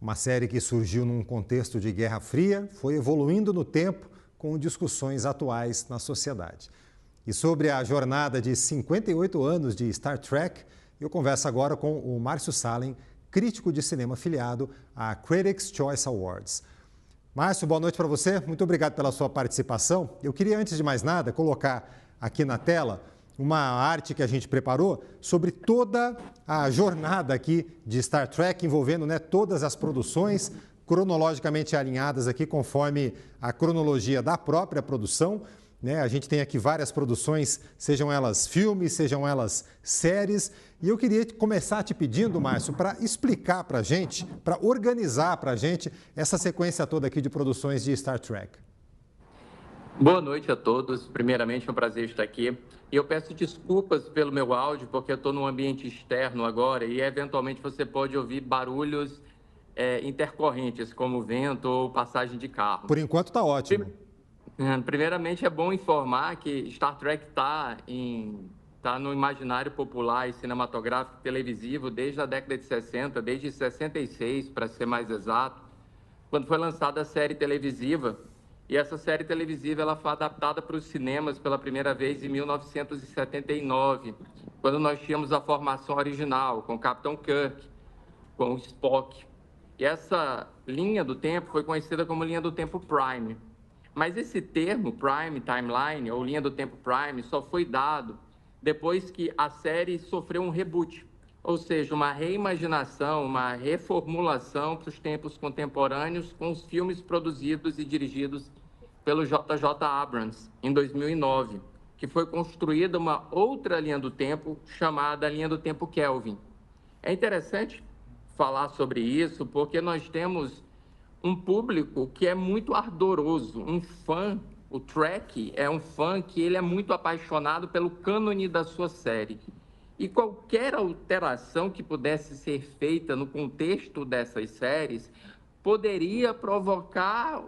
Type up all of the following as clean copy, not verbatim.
Uma série que surgiu num contexto de Guerra Fria, foi evoluindo no tempo com discussões atuais na sociedade. E sobre a jornada de 58 anos de Star Trek, eu converso agora com o Márcio Salem, crítico de cinema afiliado à Critics' Choice Awards. Márcio, boa noite para você. Muito obrigado pela sua participação. Eu queria, antes de mais nada, colocar aqui na tela uma arte que a gente preparou sobre toda a jornada aqui de Star Trek, envolvendo, todas as produções cronologicamente alinhadas aqui conforme a cronologia da própria produção. A gente tem aqui várias produções, sejam elas filmes, sejam elas séries. E eu queria começar te pedindo, Márcio, para explicar para a gente, para organizar para a gente essa sequência toda aqui de produções de Star Trek. Boa noite a todos. Primeiramente, é um prazer estar aqui. E eu peço desculpas pelo meu áudio, porque eu estou num ambiente externo agora e, eventualmente, você pode ouvir barulhos intercorrentes, como vento ou passagem de carro. Por enquanto, está ótimo. Primeiramente, é bom informar que Star Trek está no imaginário popular e cinematográfico televisivo desde a década de 60, desde 66, para ser mais exato, quando foi lançada a série televisiva. E essa série televisiva ela foi adaptada para os cinemas pela primeira vez em 1979, quando nós tínhamos a formação original, com o Capitão Kirk, com o Spock. E essa linha do tempo foi conhecida como linha do tempo Prime. Mas esse termo, Prime Timeline, ou linha do tempo Prime, só foi dado depois que a série sofreu um reboot, ou seja, uma reimaginação, uma reformulação para os tempos contemporâneos com os filmes produzidos e dirigidos pelo J.J. Abrams, em 2009, que foi construída uma outra linha do tempo chamada linha do tempo Kelvin. É interessante falar sobre isso porque nós temos um público que é muito ardoroso, um fã. O Trek é um fã que ele é muito apaixonado pelo cânone da sua série. E qualquer alteração que pudesse ser feita no contexto dessas séries poderia provocar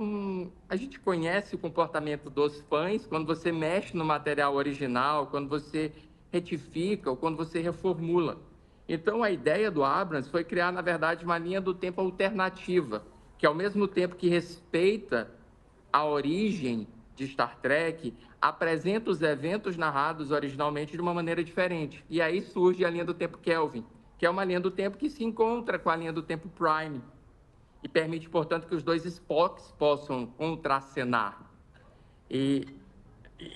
A gente conhece o comportamento dos fãs quando você mexe no material original, quando você retifica ou quando você reformula. Então, a ideia do Abrams foi criar, na verdade, uma linha do tempo alternativa, que, ao mesmo tempo que respeita a origem de Star Trek, apresenta os eventos narrados originalmente de uma maneira diferente. E aí surge a linha do tempo Kelvin, que é uma linha do tempo que se encontra com a linha do tempo Prime e permite, portanto, que os dois Spocks possam contracenar. E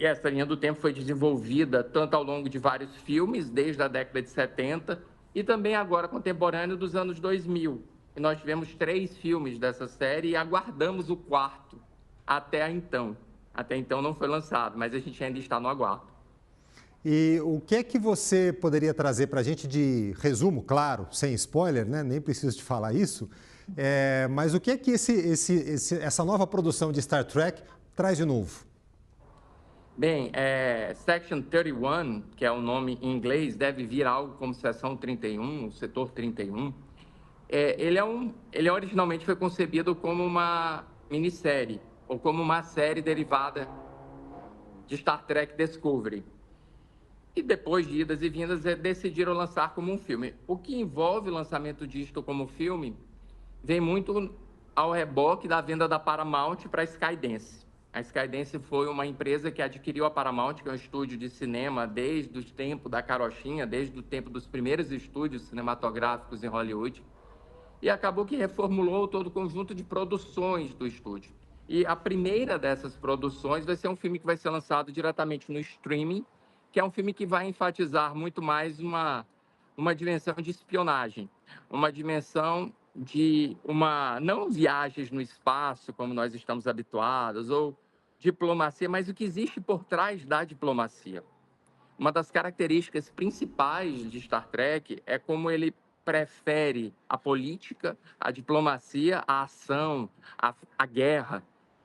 essa linha do tempo foi desenvolvida tanto ao longo de vários filmes, desde a década de 70, e também agora contemporâneo dos anos 2000. E nós tivemos 3 filmes dessa série e aguardamos o 4º até então. Até então não foi lançado, mas a gente ainda está no aguardo. E o que é que você poderia trazer para a gente de resumo, claro, sem spoiler, nem preciso te falar isso, mas o que é que essa nova produção de Star Trek traz de novo? Bem, Section 31, que é o nome em inglês, deve vir algo como Seção 31, o Setor 31. Ele originalmente foi concebido como uma minissérie, ou como uma série derivada de Star Trek Discovery. E depois de idas e vindas, decidiram lançar como um filme. O que envolve o lançamento disto como filme vem muito ao reboque da venda da Paramount para a Skydance. A Skydance foi uma empresa que adquiriu a Paramount, que é um estúdio de cinema desde o tempo da carochinha, desde o tempo dos primeiros estúdios cinematográficos em Hollywood, e acabou que reformulou todo o conjunto de produções do estúdio. E a primeira dessas produções vai ser um filme que vai ser lançado diretamente no streaming, que é um filme que vai enfatizar muito mais uma dimensão de espionagem, uma dimensão de não viagens no espaço, como nós estamos habituados, ou diplomacia, mas o que existe por trás da diplomacia. Uma das características principais de Star Trek é como ele prefere a política, a diplomacia, a ação, a guerra.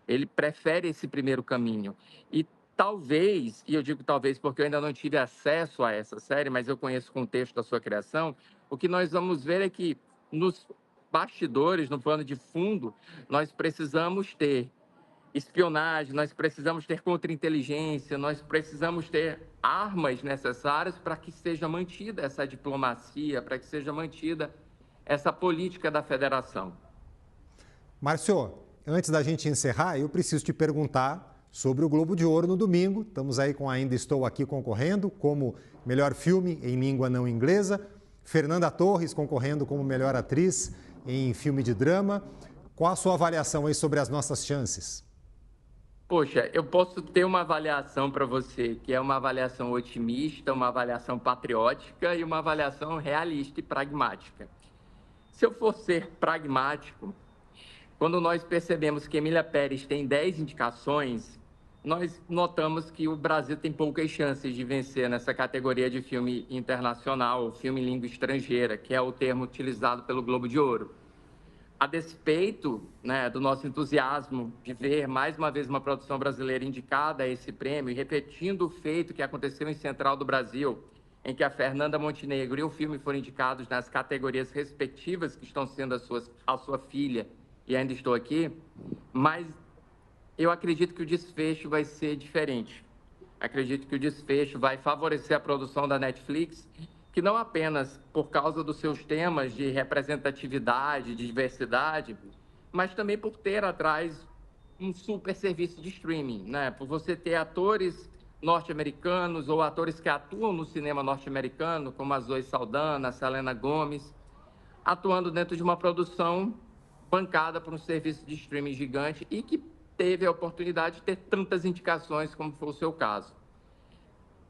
Ele prefere esse primeiro caminho. E talvez, e eu digo talvez porque eu ainda não tive acesso a essa série, mas eu conheço o contexto da sua criação, o que nós vamos ver é que nos bastidores, no plano de fundo, nós precisamos ter espionagem, nós precisamos ter contra-inteligência, nós precisamos ter armas necessárias para que seja mantida essa diplomacia, para que seja mantida essa política da federação. Márcio, antes da gente encerrar, eu preciso te perguntar sobre o Globo de Ouro no domingo. Estamos aí com Ainda Estou Aqui concorrendo como melhor filme em língua não inglesa. Fernanda Torres concorrendo como melhor atriz em filme de drama. Qual a sua avaliação aí sobre as nossas chances? Poxa, eu posso ter uma avaliação para você, que é uma avaliação otimista, uma avaliação patriótica e uma avaliação realista e pragmática. Se eu for ser pragmático, quando nós percebemos que Emília Pérez tem 10 indicações, nós notamos que o Brasil tem poucas chances de vencer nessa categoria de filme internacional, filme em língua estrangeira, que é o termo utilizado pelo Globo de Ouro. A despeito, né, do nosso entusiasmo de ver mais uma vez uma produção brasileira indicada a esse prêmio, e repetindo o feito que aconteceu em Central do Brasil, em que a Fernanda Montenegro e o filme foram indicados nas categorias respectivas que estão sendo a sua filha, e Ainda Estou Aqui, mas eu acredito que o desfecho vai ser diferente. Acredito que o desfecho vai favorecer a produção da Netflix, que não apenas por causa dos seus temas de representatividade, de diversidade, mas também por ter atrás um super serviço de streaming, né? Por você ter atores norte-americanos ou atores que atuam no cinema norte-americano, como a Zoe Saldana, a Selena Gomez, atuando dentro de uma produção bancada por um serviço de streaming gigante e que teve a oportunidade de ter tantas indicações como foi o seu caso.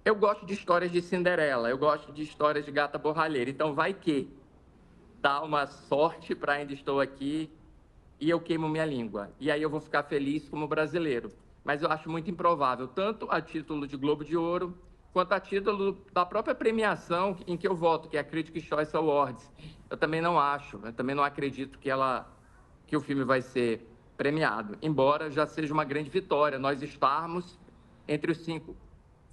Eu gosto de histórias de Cinderela, eu gosto de histórias de gata borralheira, então vai que dá uma sorte para Ainda Estou Aqui e eu queimo minha língua. E aí eu vou ficar feliz como brasileiro. Mas eu acho muito improvável, tanto a título de Globo de Ouro, quanto a título da própria premiação em que eu voto, que é a Critics' Choice Awards. Eu também não acho, eu também não acredito que o filme vai ser premiado, embora já seja uma grande vitória nós estarmos entre os 5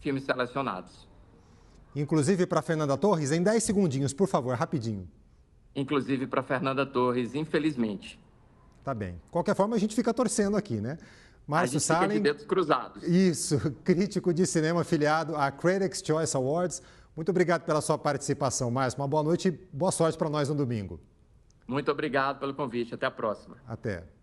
filmes selecionados. Inclusive para Fernanda Torres, em 10 segundinhos, por favor, rapidinho. Inclusive para Fernanda Torres, infelizmente. Tá bem. De qualquer forma, a gente fica torcendo aqui, né? Márcio Salem, fica de dedos cruzados. Isso, crítico de cinema afiliado à Critics' Choice Awards. Muito obrigado pela sua participação, Márcio. Uma boa noite e boa sorte para nós no domingo. Muito obrigado pelo convite. Até a próxima. Até.